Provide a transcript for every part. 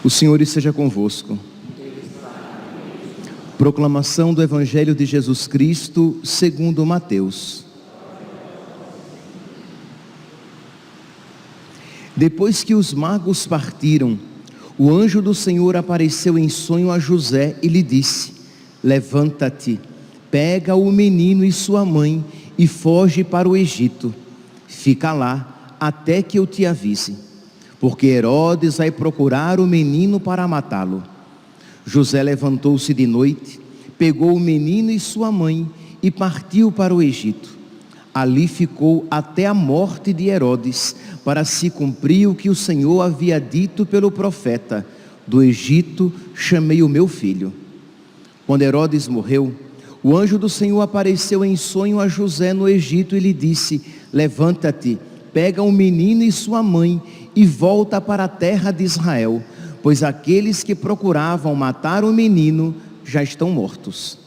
O Senhor esteja convosco. Proclamação do Evangelho de Jesus Cristo segundo Mateus. Depois que os magos partiram, o anjo do Senhor apareceu em sonho a José e lhe disse: levanta-te, pega o menino e sua mãe e foge para o Egito. Fica lá até que eu te avise, porque Herodes vai procurar o menino para matá-lo. José levantou-se de noite, pegou o menino e sua mãe e partiu para o Egito. Ali ficou até a morte de Herodes, para se cumprir o que o Senhor havia dito pelo profeta: do Egito chamei o meu filho. Quando Herodes morreu, o anjo do Senhor apareceu em sonho a José no Egito e lhe disse: levanta-te, pega o menino e sua mãe e volta para a terra de Israel, pois aqueles que procuravam matar o menino já estão mortos.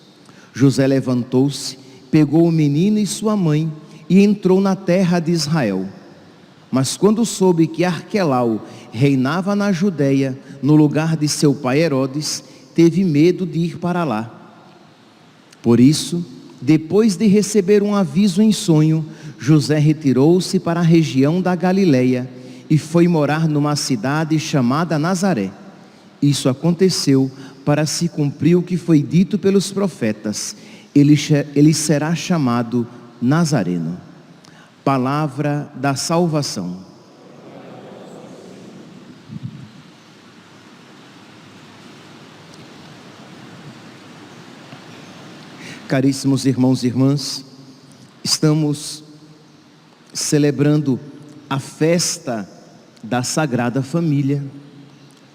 José levantou-se, pegou o menino e sua mãe e entrou na terra de Israel. Mas quando soube que Arquelau reinava na Judeia, no lugar de seu pai Herodes, teve medo de ir para lá. Por isso, depois de receber um aviso em sonho, José retirou-se para a região da Galileia e foi morar numa cidade chamada Nazaré. Isso aconteceu para se cumprir o que foi dito pelos profetas: ele será chamado Nazareno. Palavra da salvação. Caríssimos irmãos e irmãs, estamos celebrando a festa da Sagrada Família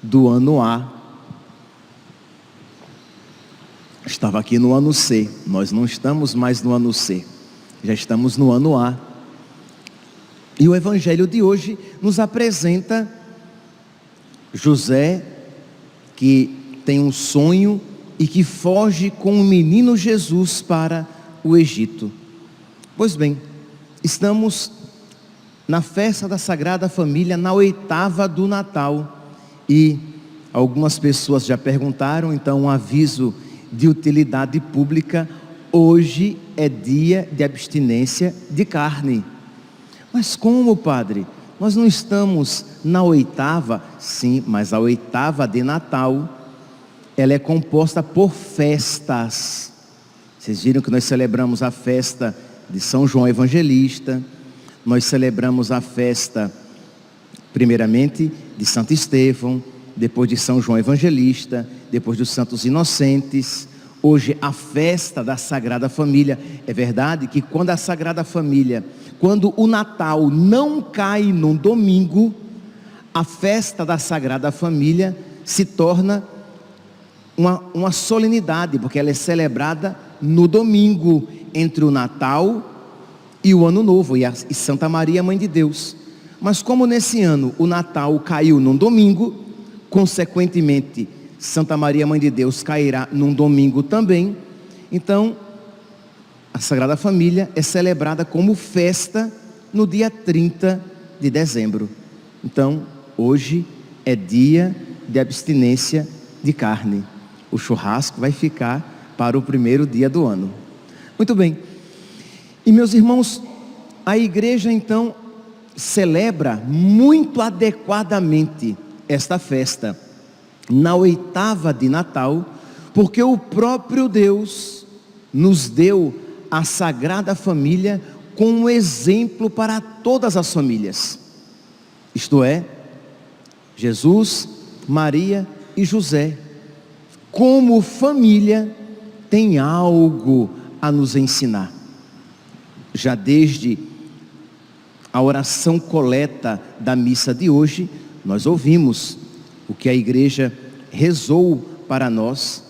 do ano A. Estava aqui no ano C, nós não estamos mais no ano C, já estamos no ano A. E o Evangelho de hoje nos apresenta José, que tem um sonho e que foge com o menino Jesus para o Egito. Pois bem, estamos na festa da Sagrada Família, na 8ª do Natal, e algumas pessoas já perguntaram, então um aviso de utilidade pública: hoje é dia de abstinência de carne. Mas como, padre? Nós não estamos na 8ª? Sim, mas a 8ª de Natal, ela é composta por festas. Vocês viram que nós celebramos a festa de São João Evangelista, nós celebramos a festa, primeiramente, de Santo Estevão, depois de São João Evangelista, depois dos Santos Inocentes. Hoje a festa da Sagrada Família. É verdade que quando a Sagrada Família, quando o Natal não cai num domingo, a festa da Sagrada Família se torna uma solenidade, porque ela é celebrada no domingo, entre o Natal e o Ano Novo, e Santa Maria, Mãe de Deus. Mas como nesse ano o Natal caiu num domingo, consequentemente Santa Maria, Mãe de Deus, cairá num domingo também. Então, a Sagrada Família é celebrada como festa no dia 30 de dezembro. Então, hoje é dia de abstinência de carne. O churrasco vai ficar para o primeiro dia do ano. Muito bem. E meus irmãos, a igreja então celebra muito adequadamente esta festa na 8ª de Natal, porque o próprio Deus nos deu a Sagrada Família como exemplo para todas as famílias. Isto é, Jesus, Maria e José, como família, tem algo a nos ensinar. Já desde a oração coleta da missa de hoje, nós ouvimos o que a igreja rezou para nós,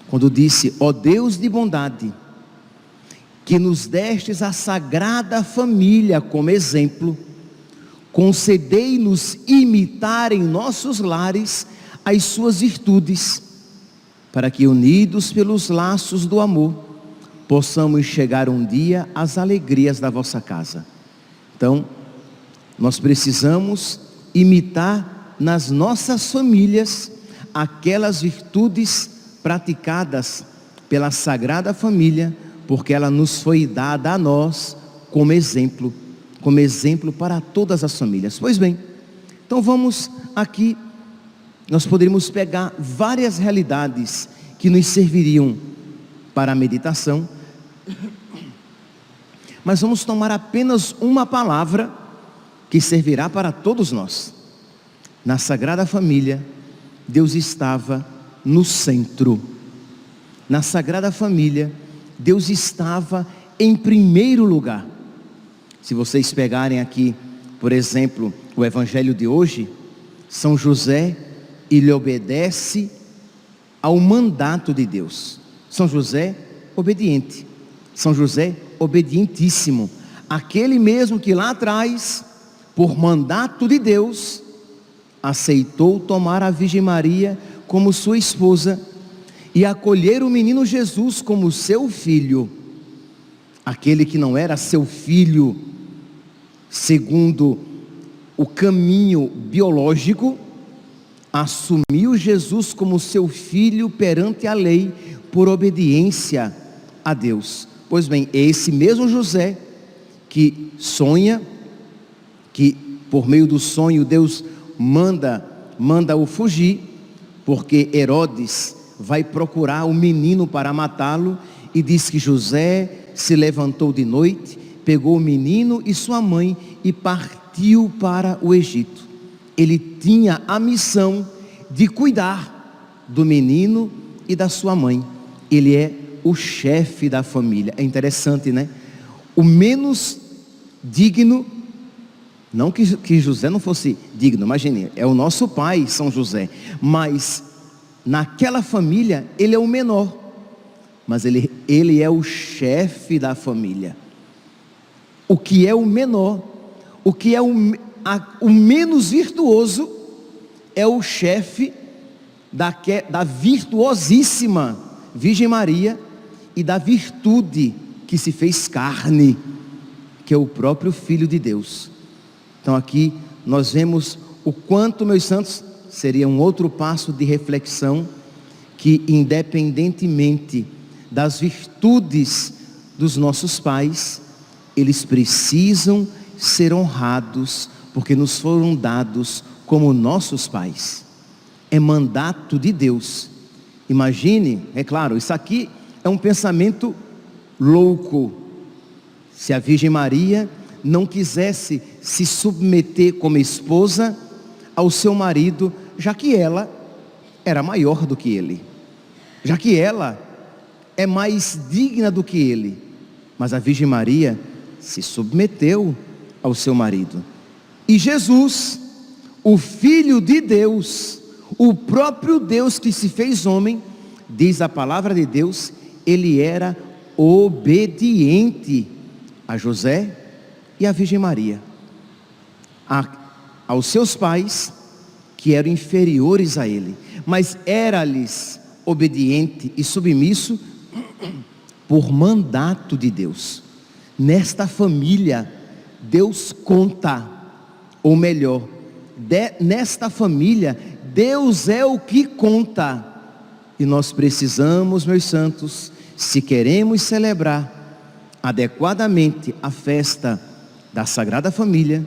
quando disse: ó Deus de bondade, que nos destes a Sagrada Família como exemplo, concedei-nos imitar em nossos lares as suas virtudes, para que, unidos pelos laços do amor, possamos chegar um dia às alegrias da vossa casa. Então, nós precisamos imitar nas nossas famílias aquelas virtudes praticadas pela Sagrada Família, porque ela nos foi dada a nós como exemplo para todas as famílias. Pois bem, então vamos aqui, nós poderíamos pegar várias realidades que nos serviriam para a meditação, mas vamos tomar apenas uma palavra que servirá para todos nós. Na Sagrada Família, Deus estava no centro. Na Sagrada Família, Deus estava em primeiro lugar. Se vocês pegarem aqui, por exemplo, o Evangelho de hoje, São José, ele obedece ao mandato de Deus. São José, obediente. São José, obedientíssimo. Aquele mesmo que lá atrás, por mandato de Deus, aceitou tomar a Virgem Maria como sua esposa e acolher o menino Jesus como seu filho. Aquele que não era seu filho segundo o caminho biológico, assumiu Jesus como seu filho perante a lei por obediência a Deus. Pois bem, é esse mesmo José que sonha, que por meio do sonho Deus manda-o fugir, porque Herodes vai procurar o menino para matá-lo, e diz que José se levantou de noite, pegou o menino e sua mãe e partiu para o Egito. Ele tinha a missão de cuidar do menino e da sua mãe. Ele é o chefe da família. É interessante, né? O menos digno, não que José não fosse digno, imagine, é o nosso pai, São José, mas naquela família ele é o menor, mas ele é o chefe da família. O que é o menor, o que é o menos virtuoso, é o chefe da virtuosíssima Virgem Maria e da virtude que se fez carne, que é o próprio Filho de Deus. Então aqui nós vemos o quanto, meus santos, seria um outro passo de reflexão, que independentemente das virtudes dos nossos pais, eles precisam ser honrados, porque nos foram dados como nossos pais. É mandato de Deus. Imagine, é claro, isso aqui é um pensamento louco. Se a Virgem Maria não quisesse se submeter como esposa ao seu marido, já que ela era maior do que ele, já que ela é mais digna do que ele, mas a Virgem Maria se submeteu ao seu marido. E Jesus, o Filho de Deus, o próprio Deus que se fez homem, diz a palavra de Deus, ele era obediente a José e a Virgem Maria, aos seus pais, que eram inferiores a ele, mas era-lhes obediente e submisso por mandato de Deus. Nesta família, Deus conta, ou melhor, nesta família, Deus é o que conta. E nós precisamos, meus santos, se queremos celebrar adequadamente a festa da Sagrada Família,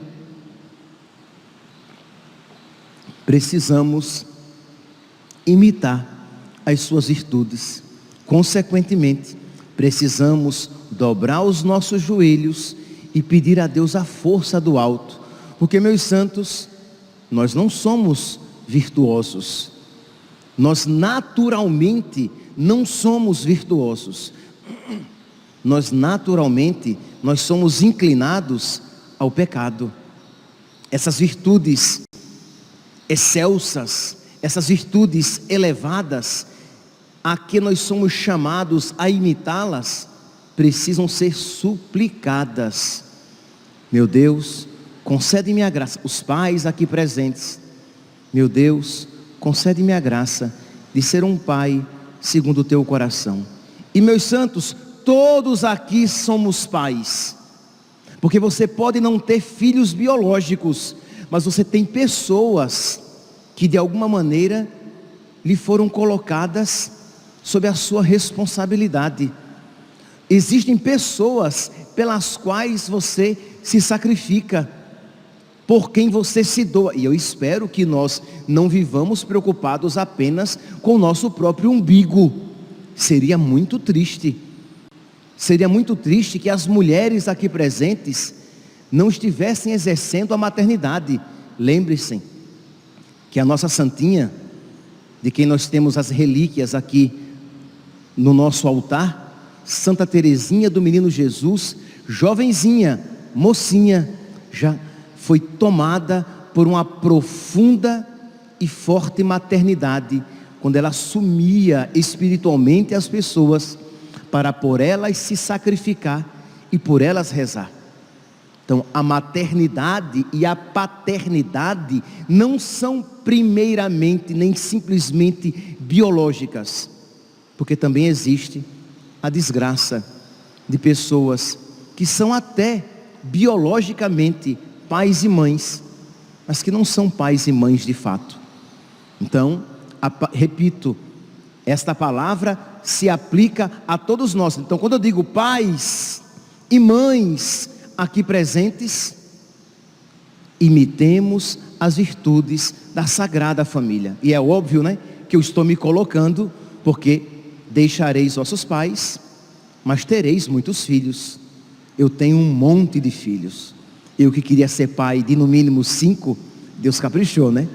precisamos imitar as suas virtudes. Consequentemente, precisamos dobrar os nossos joelhos e pedir a Deus a força do alto, porque, meus santos, nós não somos virtuosos, nós naturalmente não somos virtuosos, nós somos inclinados ao pecado. Essas virtudes excelsas, essas virtudes elevadas, a que nós somos chamados a imitá-las, precisam ser suplicadas. Meu Deus, concede-me a graça. Os pais aqui presentes, meu Deus, concede-me a graça de ser um pai segundo o teu coração. E meus santos, todos aqui somos pais, porque você pode não ter filhos biológicos, mas você tem pessoas que de alguma maneira lhe foram colocadas sob a sua responsabilidade. Existem pessoas pelas quais você se sacrifica, por quem você se doa. E eu espero que nós não vivamos preocupados apenas com o nosso próprio umbigo. Seria muito triste. Seria muito triste que as mulheres aqui presentes não estivessem exercendo a maternidade. Lembre-se que a nossa santinha, de quem nós temos as relíquias aqui no nosso altar, Santa Teresinha do Menino Jesus, jovenzinha, mocinha, já foi tomada por uma profunda e forte maternidade, quando ela assumia espiritualmente as pessoas, para por elas se sacrificar e por elas rezar. Então, a maternidade e a paternidade não são primeiramente nem simplesmente biológicas, porque também existe a desgraça de pessoas que são até biologicamente pais e mães, mas que não são pais e mães de fato. Então, repito, esta palavra se aplica a todos nós. Então, quando eu digo pais e mães aqui presentes, imitemos as virtudes da Sagrada Família. E é óbvio, né, que eu estou me colocando, porque deixareis vossos pais, mas tereis muitos filhos. Eu tenho um monte de filhos. Eu que queria ser pai de no mínimo 5, Deus caprichou, né?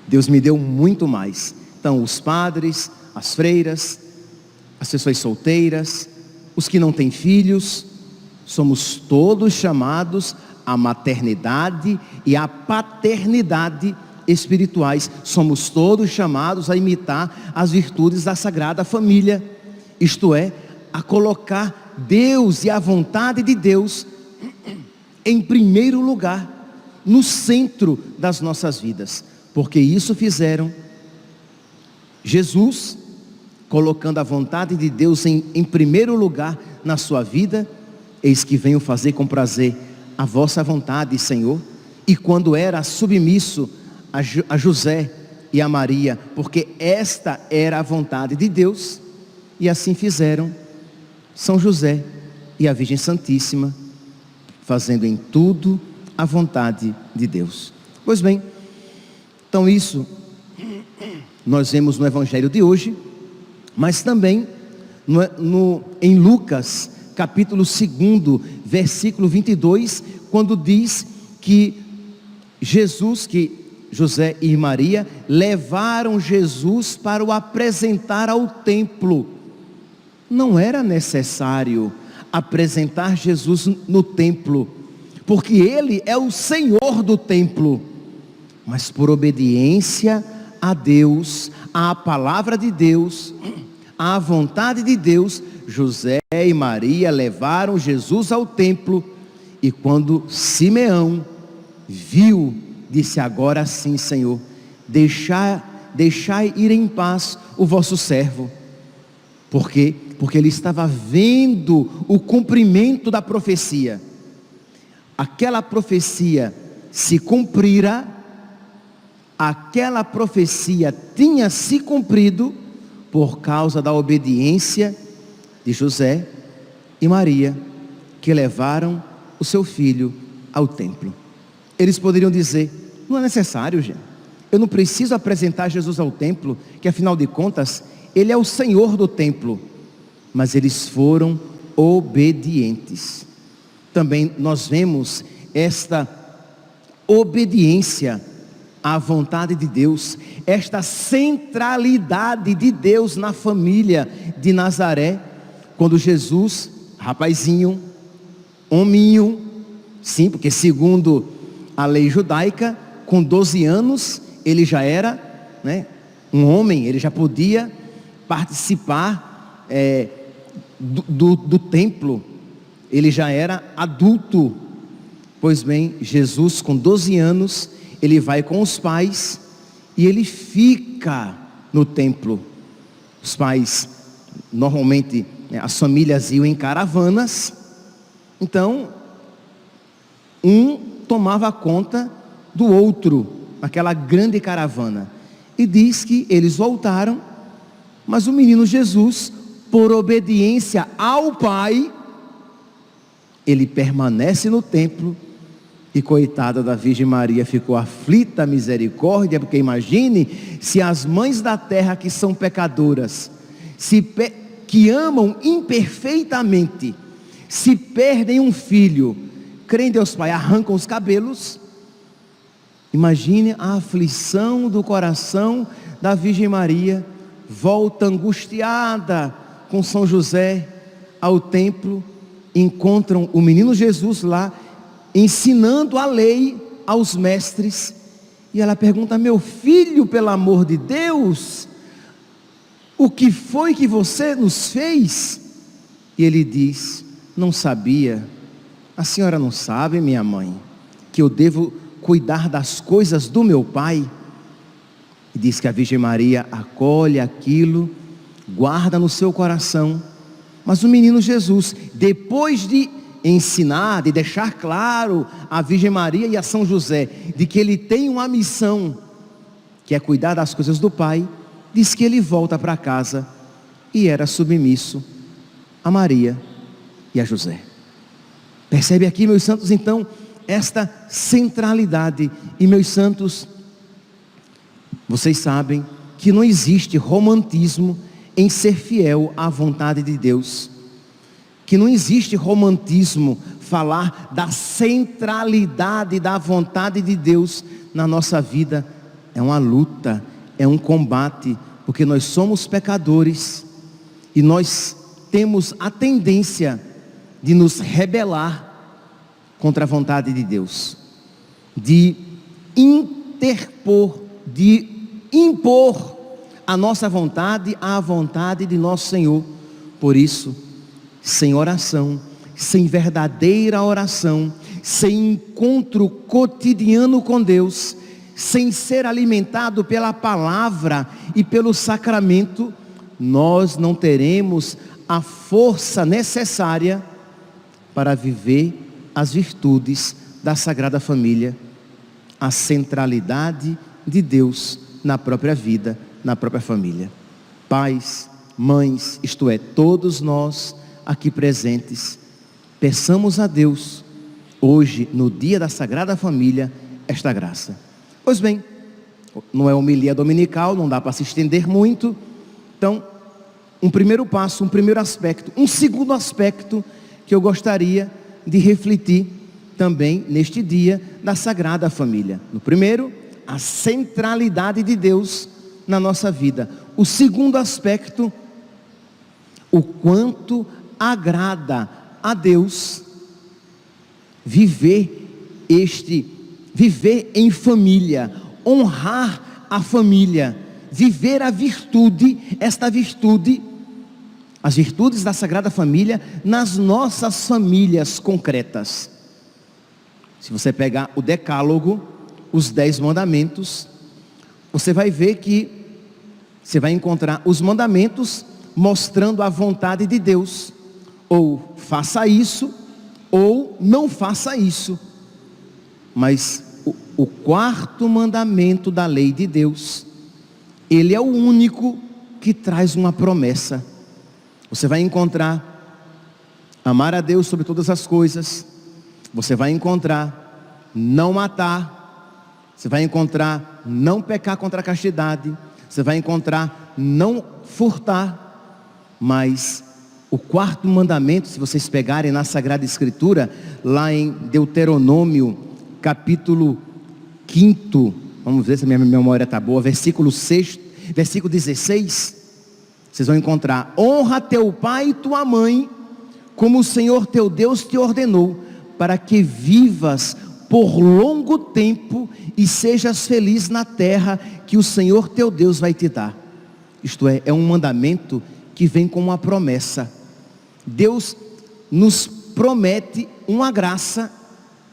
Deus me deu muito mais. Então, os padres, as freiras, as pessoas solteiras, os que não têm filhos, somos todos chamados à maternidade e à paternidade espirituais. Somos todos chamados a imitar as virtudes da Sagrada Família, isto é, a colocar Deus e a vontade de Deus em primeiro lugar, no centro das nossas vidas, porque isso fizeram Jesus, colocando a vontade de Deus em primeiro lugar na sua vida. Eis que venho fazer com prazer a vossa vontade, Senhor. E quando era submisso a José e a Maria, porque esta era a vontade de Deus, e assim fizeram São José e a Virgem Santíssima, fazendo em tudo a vontade de Deus. Pois bem, então isso nós vemos no Evangelho de hoje, mas também em Lucas, capítulo 2, versículo 22, quando diz que José e Maria levaram Jesus para o apresentar ao templo. Não era necessário apresentar Jesus no templo, porque Ele é o Senhor do templo, mas por obediência a Deus, à palavra de Deus, à vontade de Deus, José e Maria levaram Jesus ao templo. E quando Simeão viu, disse: agora sim, Senhor, deixai ir em paz o vosso servo. Por quê? Porque ele estava vendo o cumprimento da profecia. Aquela profecia se cumprira, aquela profecia tinha se cumprido por causa da obediência de José e Maria, que levaram o seu filho ao templo. Eles poderiam dizer: não é necessário, gente, eu não preciso apresentar Jesus ao templo, que afinal de contas Ele é o Senhor do templo. Mas eles foram obedientes. Também nós vemos esta obediência à vontade de Deus, esta centralidade de Deus na família de Nazaré, quando Jesus, rapazinho, hominho, sim, porque segundo a lei judaica, com 12 anos, ele já era, né, um homem, ele já podia participar do templo, ele já era adulto. Pois bem, Jesus com 12 anos, ele vai com os pais e ele fica no templo. Os pais, normalmente, as famílias iam em caravanas, então, um tomava conta do outro, naquela grande caravana. E diz que eles voltaram, mas o menino Jesus, por obediência ao Pai, ele permanece no templo. E coitada da Virgem Maria ficou aflita, misericórdia, porque imagine se as mães da terra que são pecadoras, que amam imperfeitamente, se perdem um filho, creem em Deus Pai, arrancam os cabelos. Imagine a aflição do coração da Virgem Maria, volta angustiada com São José ao templo, encontram o menino Jesus lá, ensinando a lei aos mestres, e ela pergunta: meu filho, pelo amor de Deus, o que foi que você nos fez? E ele diz: não sabia. A senhora não sabe, minha mãe, que eu devo cuidar das coisas do meu pai? E diz que a Virgem Maria acolhe aquilo, guarda no seu coração. Mas o menino Jesus, depois de ensinar, de deixar claro à Virgem Maria e a São José, de que ele tem uma missão, que é cuidar das coisas do Pai, diz que ele volta para casa e era submisso a Maria e a José. Percebe aqui, meus santos, então, esta centralidade. E, meus santos, vocês sabem que não existe romantismo em ser fiel à vontade de Deus, que não existe romantismo falar da centralidade da vontade de Deus na nossa vida. É uma luta, é um combate, porque nós somos pecadores e nós temos a tendência de nos rebelar contra a vontade de Deus, de interpor, de impor a nossa vontade à vontade de nosso Senhor. Por isso, sem oração, sem verdadeira oração, sem encontro cotidiano com Deus, sem ser alimentado pela palavra e pelo sacramento, nós não teremos a força necessária para viver as virtudes da Sagrada Família, a centralidade de Deus na própria vida, na própria família. Pais, mães, isto é, todos nós aqui presentes, peçamos a Deus hoje, no dia da Sagrada Família, esta graça. Pois bem, não é homilia dominical, não dá para se estender muito. Então, um primeiro passo, um primeiro aspecto. Um segundo aspecto que eu gostaria de refletir também neste dia da Sagrada Família. No primeiro, a centralidade de Deus na nossa vida. O segundo aspecto, o quanto agrada a Deus viver em família, honrar a família, viver a virtude, esta virtude, as virtudes da Sagrada Família nas nossas famílias concretas. Se você pegar o Decálogo, os 10 mandamentos, você vai ver que você vai encontrar os mandamentos mostrando a vontade de Deus, ou faça isso, ou não faça isso. Mas o quarto mandamento da lei de Deus, ele é o único que traz uma promessa. Você vai encontrar amar a Deus sobre todas as coisas, você vai encontrar não matar, você vai encontrar não pecar contra a castidade, você vai encontrar não furtar. Mas o quarto mandamento, se vocês pegarem na Sagrada Escritura, lá em Deuteronômio, capítulo 5, vamos ver se a minha memória está boa, versículo 16, vocês vão encontrar: honra teu pai e tua mãe, como o Senhor teu Deus te ordenou, para que vivas por longo tempo e sejas feliz na terra que o Senhor teu Deus vai te dar. Isto é um mandamento que vem com uma promessa. Deus nos promete uma graça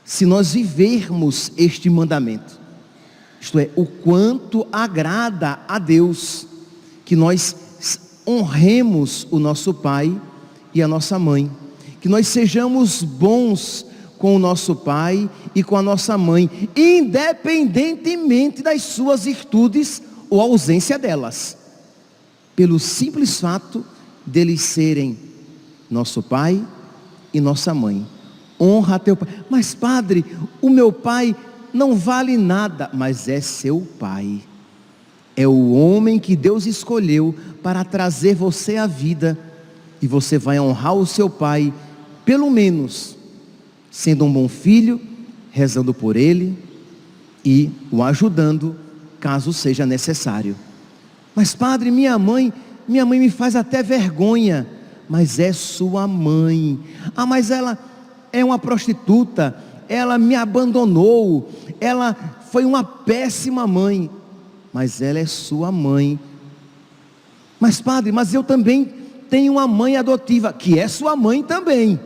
se nós vivermos este mandamento. Isto é, o quanto agrada a Deus que nós honremos o nosso pai e a nossa mãe, que nós sejamos bons com o nosso pai e com a nossa mãe, independentemente das suas virtudes ou ausência delas, pelo simples fato deles serem nosso pai e nossa mãe. Honra teu pai. Mas padre, o meu pai não vale nada. Mas é seu pai, é o homem que Deus escolheu para trazer você à vida, e você vai honrar o seu pai, pelo menos sendo um bom filho, rezando por ele e o ajudando caso seja necessário. Mas padre, minha mãe me faz até vergonha. Mas é sua mãe. Ah, mas ela é uma prostituta, ela me abandonou, ela foi uma péssima mãe. Mas ela é sua mãe. Mas padre, mas eu também tenho uma mãe adotiva, que é sua mãe também,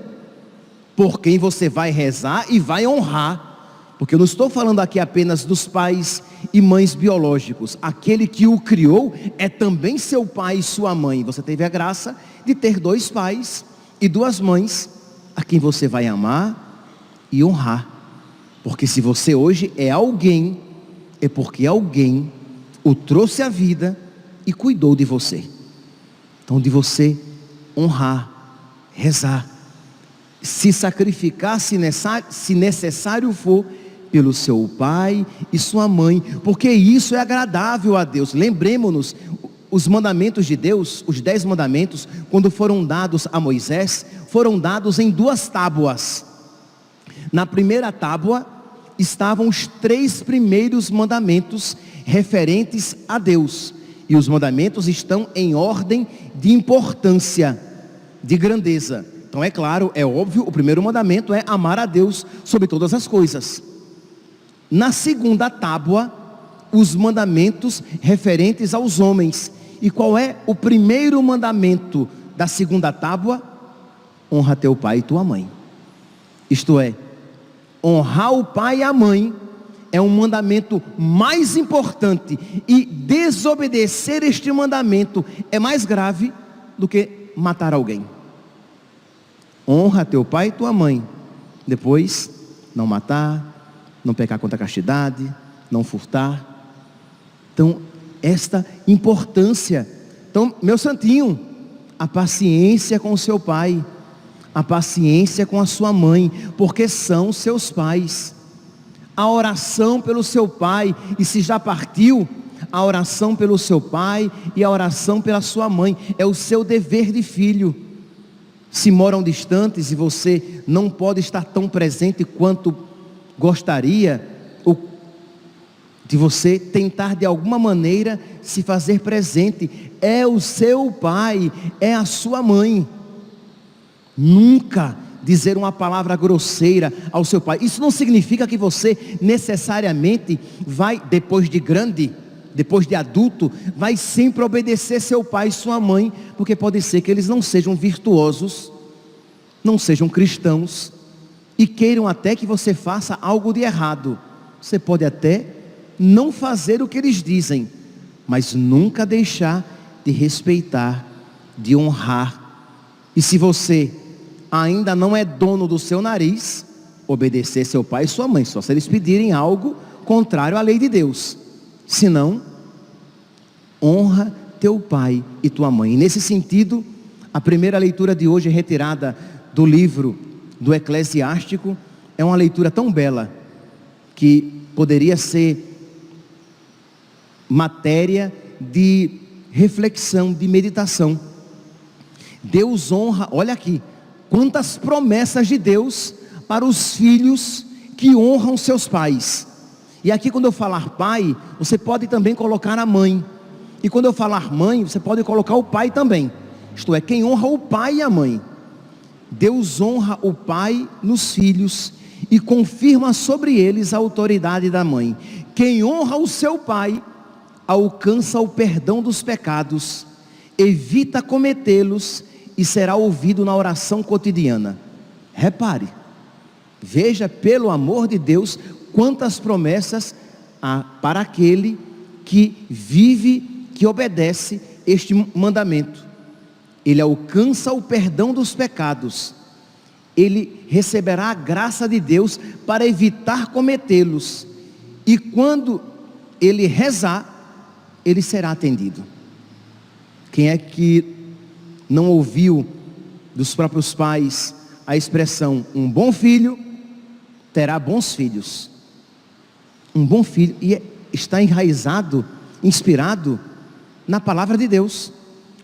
por quem você vai rezar e vai honrar. Porque eu não estou falando aqui apenas dos pais e mães biológicos. Aquele que o criou é também seu pai e sua mãe. Você teve a graça de ter 2 pais e 2 mães, a quem você vai amar e honrar. Porque se você hoje é alguém, é porque alguém o trouxe à vida e cuidou de você. Então, de você honrar, rezar, se sacrificar se necessário for, pelo seu pai e sua mãe, porque isso é agradável a Deus. Lembremos-nos, os mandamentos de Deus, os 10 mandamentos, quando foram dados a Moisés, foram dados em 2 tábuas. Na primeira tábua estavam os 3 primeiros mandamentos referentes a Deus, e os mandamentos estão em ordem de importância, de grandeza. Então é claro, é óbvio, o primeiro mandamento é amar a Deus sobre todas as coisas. Na segunda tábua, os mandamentos referentes aos homens. E qual é o primeiro mandamento da segunda tábua? Honra teu pai e tua mãe. Isto é, honrar o pai e a mãe é um mandamento mais importante, e desobedecer este mandamento é mais grave do que matar alguém. Honra teu pai e tua mãe. Depois, não matar, não pecar contra a castidade, não furtar. Então, esta importância. Então, meu santinho, a paciência com o seu pai, a paciência com a sua mãe, porque são seus pais. A oração pelo seu pai, e se já partiu, a oração pelo seu pai e a oração pela sua mãe, é o seu dever de filho. Se moram distantes e você não pode estar tão presente quanto gostaria, ou de você tentar de alguma maneira se fazer presente, é o seu pai, é a sua mãe. Nunca dizer uma palavra grosseira ao seu pai. Isso não significa que você necessariamente vai, depois de grande, depois de adulto, vai sempre obedecer seu pai e sua mãe, porque pode ser que eles não sejam virtuosos, não sejam cristãos, e queiram até que você faça algo de errado. Você pode até não fazer o que eles dizem, mas nunca deixar de respeitar, de honrar. E se você ainda não é dono do seu nariz, obedecer seu pai e sua mãe, só se eles pedirem algo contrário à lei de Deus. Senão, honra teu pai e tua mãe. E nesse sentido, a primeira leitura de hoje, retirada do livro do Eclesiástico, é uma leitura tão bela, que poderia ser matéria de reflexão, de meditação. Deus honra, olha aqui, quantas promessas de Deus para os filhos que honram seus pais. E aqui, quando eu falar pai, você pode também colocar a mãe. E quando eu falar mãe, você pode colocar o pai também. Isto é, quem honra o pai e a mãe. Deus honra o pai nos filhos e confirma sobre eles a autoridade da mãe. Quem honra o seu pai alcança o perdão dos pecados, evita cometê-los e será ouvido na oração cotidiana. Repare, veja, pelo amor de Deus, quantas promessas há para aquele que vive, que obedece este mandamento. ele alcança o perdão dos pecados, ele receberá a graça de Deus para evitar cometê-los, e quando ele rezar, ele será atendido. Quem é que não ouviu dos próprios pais a expressão: um bom filho terá bons filhos? Um bom filho, e está enraizado, inspirado na palavra de Deus.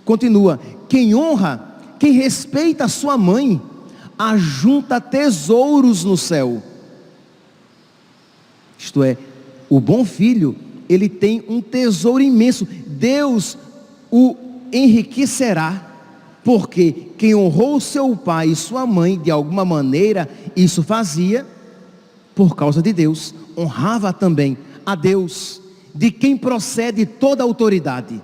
Continua: quem honra, quem respeita a sua mãe, ajunta tesouros no céu. Isto é, o bom filho, ele tem um tesouro imenso. Deus o enriquecerá, porque quem honrou seu pai e sua mãe, de alguma maneira, isso fazia por causa de Deus, honrava também a Deus, de quem procede toda a autoridade,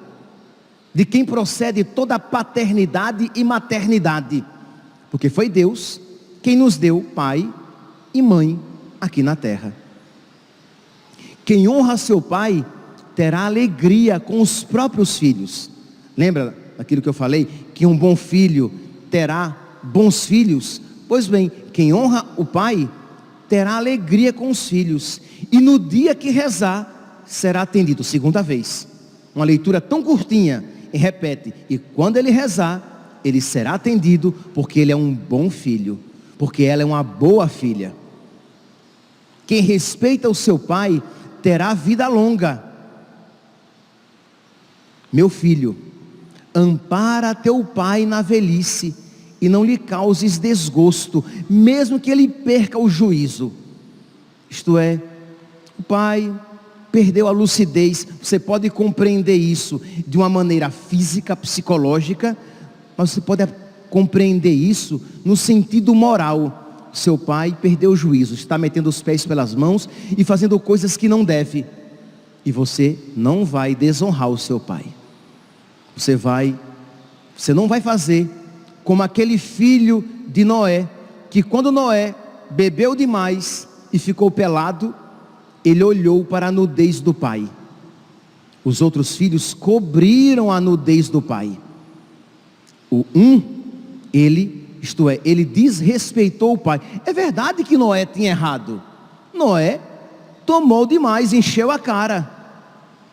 de quem procede toda a paternidade e maternidade, porque foi Deus quem nos deu pai e mãe aqui na terra. Quem honra seu pai terá alegria com os próprios filhos. Lembra daquilo que eu falei? Que um bom filho terá bons filhos? Pois bem, quem honra o pai terá alegria com os filhos, e no dia que rezar, será atendido. Segunda vez, uma leitura tão curtinha, e repete: e quando ele rezar, ele será atendido, porque ele é um bom filho, porque ela é uma boa filha. Quem respeita o seu pai terá vida longa. Meu filho, ampara teu pai na velhice, e não lhe causes desgosto, mesmo que ele perca o juízo. Isto é, o pai perdeu a lucidez. Você pode compreender isso de uma maneira física, psicológica, mas você pode compreender isso no sentido moral. Seu pai perdeu o juízo, está metendo os pés pelas mãos e fazendo coisas que não deve, e você não vai desonrar o seu pai. Você não vai fazer como aquele filho de Noé, que quando Noé bebeu demais e ficou pelado, ele olhou para a nudez do pai. Os outros filhos cobriram a nudez do pai. Ele desrespeitou o pai. É verdade que Noé tinha errado. Noé tomou demais, encheu a cara.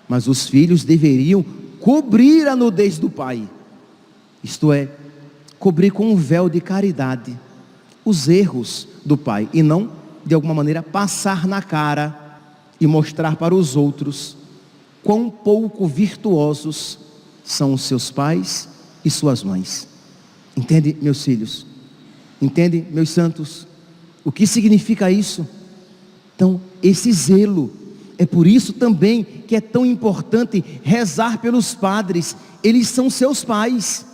Mas os filhos deveriam cobrir a nudez do pai. Isto é, cobrir com um véu de caridade os erros do pai, e não, de alguma maneira, passar na cara e mostrar para os outros quão pouco virtuosos são os seus pais e suas mães. Entende, meus filhos? Entende, meus santos? O que significa isso? Então, esse zelo, é por isso também que é tão importante rezar pelos padres. Eles são seus pais,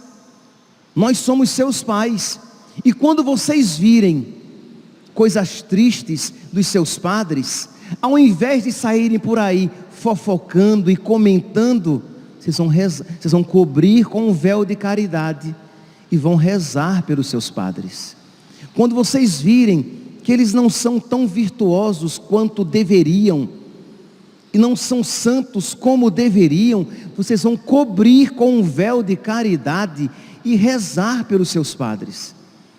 nós somos seus pais, e quando vocês virem coisas tristes dos seus padres, ao invés de saírem por aí fofocando e comentando, vocês vão cobrir com um véu de caridade e vão rezar pelos seus padres. Quando vocês virem que eles não são tão virtuosos quanto deveriam, e não são santos como deveriam, vocês vão cobrir com um véu de caridade e rezar pelos seus padres.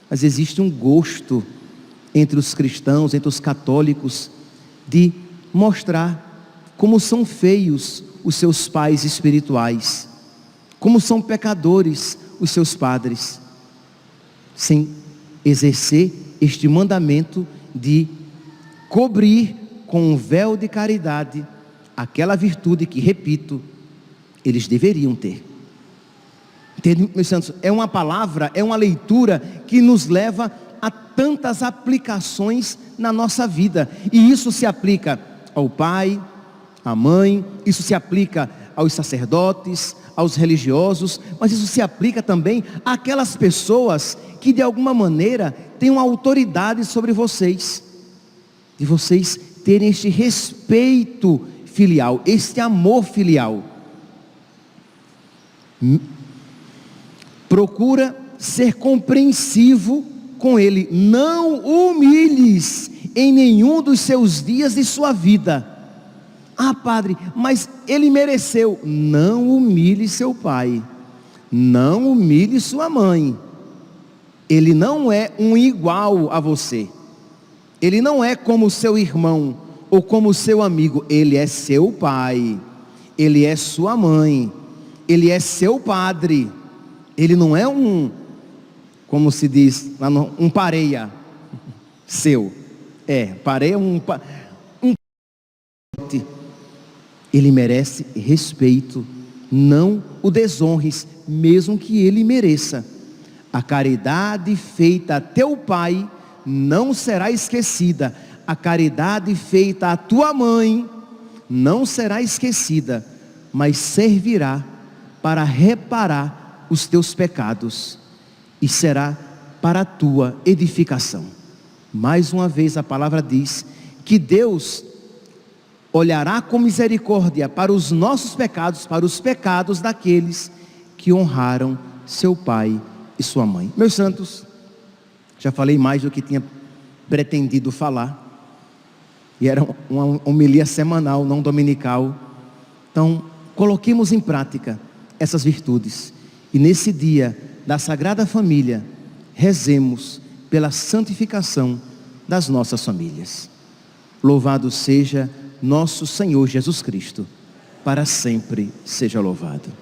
Mas existe um gosto entre os cristãos, entre os católicos, de mostrar como são feios os seus pais espirituais, como são pecadores os seus padres, sem exercer este mandamento de cobrir com um véu de caridade aquela virtude que, repito, eles deveriam ter. Entende, meus santos? É uma palavra, é uma leitura que nos leva a tantas aplicações na nossa vida, e isso se aplica ao pai, à mãe, isso se aplica aos sacerdotes, aos religiosos, mas isso se aplica também àquelas pessoas que de alguma maneira têm uma autoridade sobre vocês, de vocês terem este respeito filial, este amor filial. Procura ser compreensivo com ele, não o humilhes em nenhum dos seus dias de sua vida. Ah, padre, mas ele mereceu. Não humilhe seu pai, não humilhe sua mãe. Ele não é um igual a você. Ele não é como seu irmão ou como seu amigo. Ele é seu pai. Ele é sua mãe. Ele é seu padre. Ele não é como se diz lá um pareia seu. Pareia ele merece respeito. Não o desonres, mesmo que ele mereça. A caridade feita a teu pai não será esquecida. A caridade feita à tua mãe não será esquecida, mas servirá para reparar os teus pecados e será para a tua edificação. Mais uma vez a palavra diz que Deus olhará com misericórdia para os nossos pecados, para os pecados daqueles que honraram seu pai e sua mãe. Meus santos, já falei mais do que tinha pretendido falar, e era uma homilia semanal, não dominical. Então, coloquemos em prática essas virtudes, e nesse dia da Sagrada Família, rezemos pela santificação das nossas famílias. Louvado seja nosso Senhor Jesus Cristo, para sempre seja louvado.